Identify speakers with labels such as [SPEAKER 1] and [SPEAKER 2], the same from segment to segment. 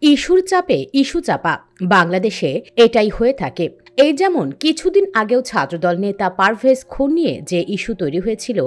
[SPEAKER 1] ইস্যুর চাপে ইস্যু চাপা বাংলাদেশে এটাই হয়ে থাকে। এই যেমন কিছুদিন আগেও ছাত্রদল নেতা পারভেজ খুন নিয়ে যে ইস্যু তৈরি হয়েছিল,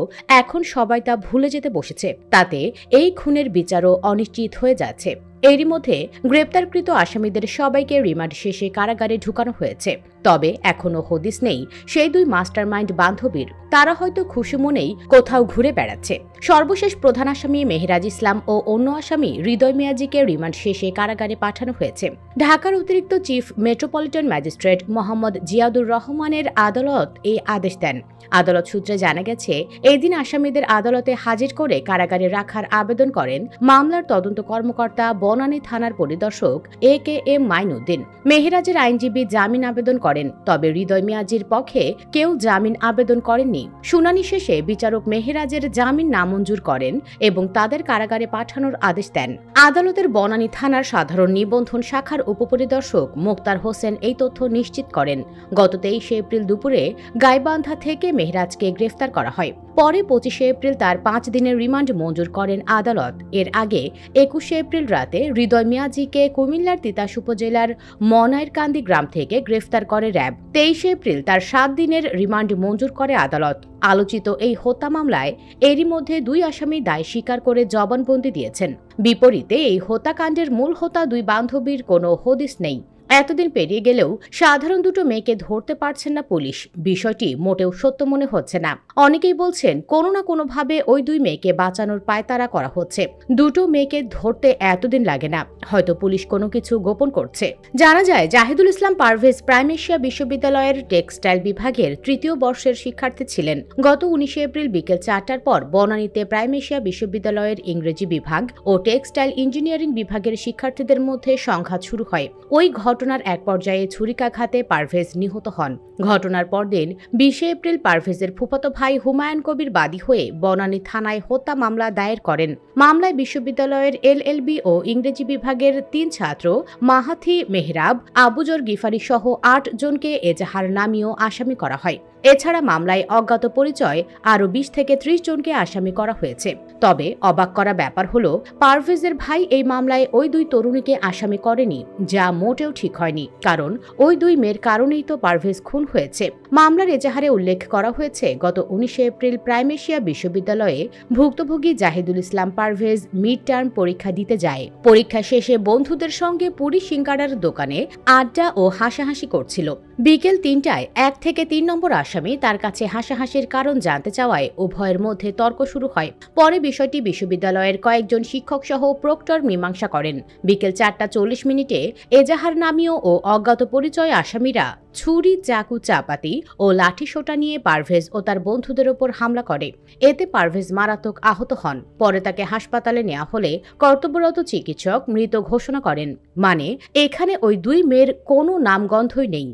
[SPEAKER 1] এখন সবাই তা ভুলে যেতে বসেছে। তাতে এই খুনের বিচারও অনিশ্চিত হয়ে যাচ্ছে। এরই মধ্যে গ্রেপ্তারকৃত আসামিদের সবাইকে রিমান্ড শেষে কারাগারে ঢুকানো হয়েছে। তবে এখনো হদিস নেই সেই দুই মাস্টারমাইন্ড বান্ধবীর। তারা হয়তো খুশি মনেই কোথাও ঘুরে বেড়াচ্ছে। সর্বশেষ প্রধান আসামি মেহেরাজ ইসলাম ও অন্য আসামি হৃদয় মিয়াজিকে রিমান্ড শেষে কারাগারে পাঠানো হয়েছে। ঢাকার অতিরিক্ত chief metropolitan magistrate Mohammad Ziadur রহমানের আদালত এই আদেশ দেন। আদালত সূত্রে জানা গেছে, এদিন আসামিদের আদালতে হাজির করে কারাগারে রাখার আবেদন করেন মামলার তদন্ত কর্মকর্তা বনানী থানার পরিদর্শক AKM মাইনুদ্দিন। মেহেরাজের আইনজীবী জামিন আবেদন করেন, তবে হৃদয় মিয়াজির পক্ষে কেউ জামিন আবেদন করেননি। শুনানি শেষে বিচারক মেহেরাজের জামিন নামঞ্জুর করেন এবং তাদের কারাগারে পাঠানোর আদেশ দেন। আদালতের বনানী থানার সাধারণ নিবন্ধন শাখার উপপরিদর্শক মোক্তার হোসেন এই তথ্য নিশ্চিত করেন। গত 23 এপ্রিল দুপুরে গাইবান্ধা থেকে মেহেরাজকে গ্রেফতার করা হয়। পরে 25 এপ্রিল তার 5 দিনের রিমান্ড মঞ্জুর করেন আদালত। এর আগে 21 এপ্রিল রাতে হৃদয় মিয়াজিকে কুমিল্লার তিতাস উপজেলার মনাইরকান্দি গ্রাম থেকে গ্রেফতার করে র্যাব। 23 এপ্রিল তার 7 দিনের রিমান্ড মঞ্জুর করে আদালত। আলোচিত এই হত্যা মামলায় এরই মধ্যে দুই আসামি দায় স্বীকার করে জবানবন্দি দিয়েছেন। বিপরীতে এই হত্যাকাণ্ডের মূল হোতা দুই বান্ধবীর কোনো হদিস নেই। এতদিন পেরিয়ে গেলেও সাধারণ দুটো মেয়েকে ধরতে পারছেন না পুলিশ। বিষয়টি মোটেও সত্য মনে হচ্ছে না। অনেকেই বলছেন কোনো না কোনোভাবে ওই দুই মেয়েকে বাঁচানোর পায়তারা করা হচ্ছে। দুটো মেয়েকে ধরতে এতদিন লাগে না, হয়তো পুলিশ কোনো কিছু গোপন করছে। জানা যায়, জাহিদুল ইসলাম পারভেজ প্রাইম এশিয়া বিশ্ববিদ্যালয়ের টেক্সটাইল বিভাগের 3য় বর্ষের শিক্ষার্থী ছিলেন। গত 19 এপ্রিল বিকেল 4টার পর বনানীতে প্রাইম এশিয়া বিশ্ববিদ্যালয়ের ইংরেজি বিভাগ ও টেক্সটাইল ইঞ্জিনিয়ারিং বিভাগের শিক্ষার্থীদের মধ্যে সংঘাত শুরু হয়। ওই ঘটনার এক পর্যায়ে ছুরিকাঘাতে পারভেজ নিহত হন। ঘটনার পরদিন 20 এপ্রিল পারভেজের ফুফাতো ভাই হুমায়ুন কবির বাদী হয়ে বনানী থানায় হত্যা মামলা দায়ের করেন। মামলায় বিশ্ববিদ্যালয়ের LLB ও ইংরেজি বিভাগের 3 ছাত্র মাহাথি মেহরাব, আবুজর গিফারি সহ 8 জনকে এজাহার নামিয়েও আসামি করা হয়। এছাড়া মামলায় অজ্ঞাত পরিচয় আরও 20 থেকে 30 জনকে আসামি করা হয়েছে। তবে অবাক করা ব্যাপার হলো, পারভেজের ভাই এই মামলায় ওই দুই তরুণীকে আসামি করেনি, যা মোটেও ঠিক হয়নি। কারণ ওই দুই মেয়ের কারণেই তো পারভেজ খুন হয়েছে। মামলার এজাহারে উল্লেখ করা হয়েছে, গত 19 এপ্রিল প্রাইম এশিয়া বিশ্ববিদ্যালয়ে ভুক্তভোগী জাহিদুল ইসলাম পারভেজ মিড টার্ম পরীক্ষা দিতে যায়। পরীক্ষা শেষে বন্ধুদের সঙ্গে পুরি সিঙ্গাড়ার দোকানে আড্ডা ও হাসাহাসি করছিল। বিকেল 3টায় 1 থেকে 3 নম্বর আসামি তার কাছে হাসাহাসির কারণ জানতে চাওয়ায় উভয়ের মধ্যে তর্ক শুরু হয়। পরে বিষয়টি বিশ্ববিদ্যালয়ের কয়েকজন শিক্ষক সহ প্রক্টর মীমাংসা করেন। বিকেল 4টা 40 মিনিটে এজাহার নামীয় ও অজ্ঞাত পরিচয় আসামিরা ছুরি, চাকু, চাপাতি ও লাঠিসোঁটা নিয়ে পারভেজ ও তার বন্ধুদের ওপর হামলা করে। এতে পারভেজ মারাত্মক আহত হন। পরে তাকে হাসপাতালে নেওয়া হলে কর্তব্যরত চিকিৎসক মৃত ঘোষণা করেন। মানে এখানে ওই দুই মেয়ের কোনো নামগন্ধই নেই।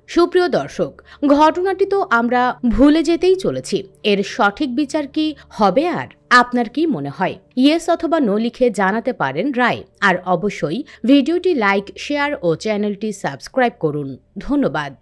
[SPEAKER 1] সুপ্রিয় দর্শক, ঘটনাটি তো আমরা ভুলে যেতেই চলেছি। এর সঠিক বিচার কি হবে? আর আপনার কি মনে হয়? ইয়েস অথবা নো লিখে জানাতে পারেন রায়। আর অবশ্যই ভিডিওটি লাইক, শেয়ার ও চ্যানেলটি সাবস্ক্রাইব করুন। ধন্যবাদ।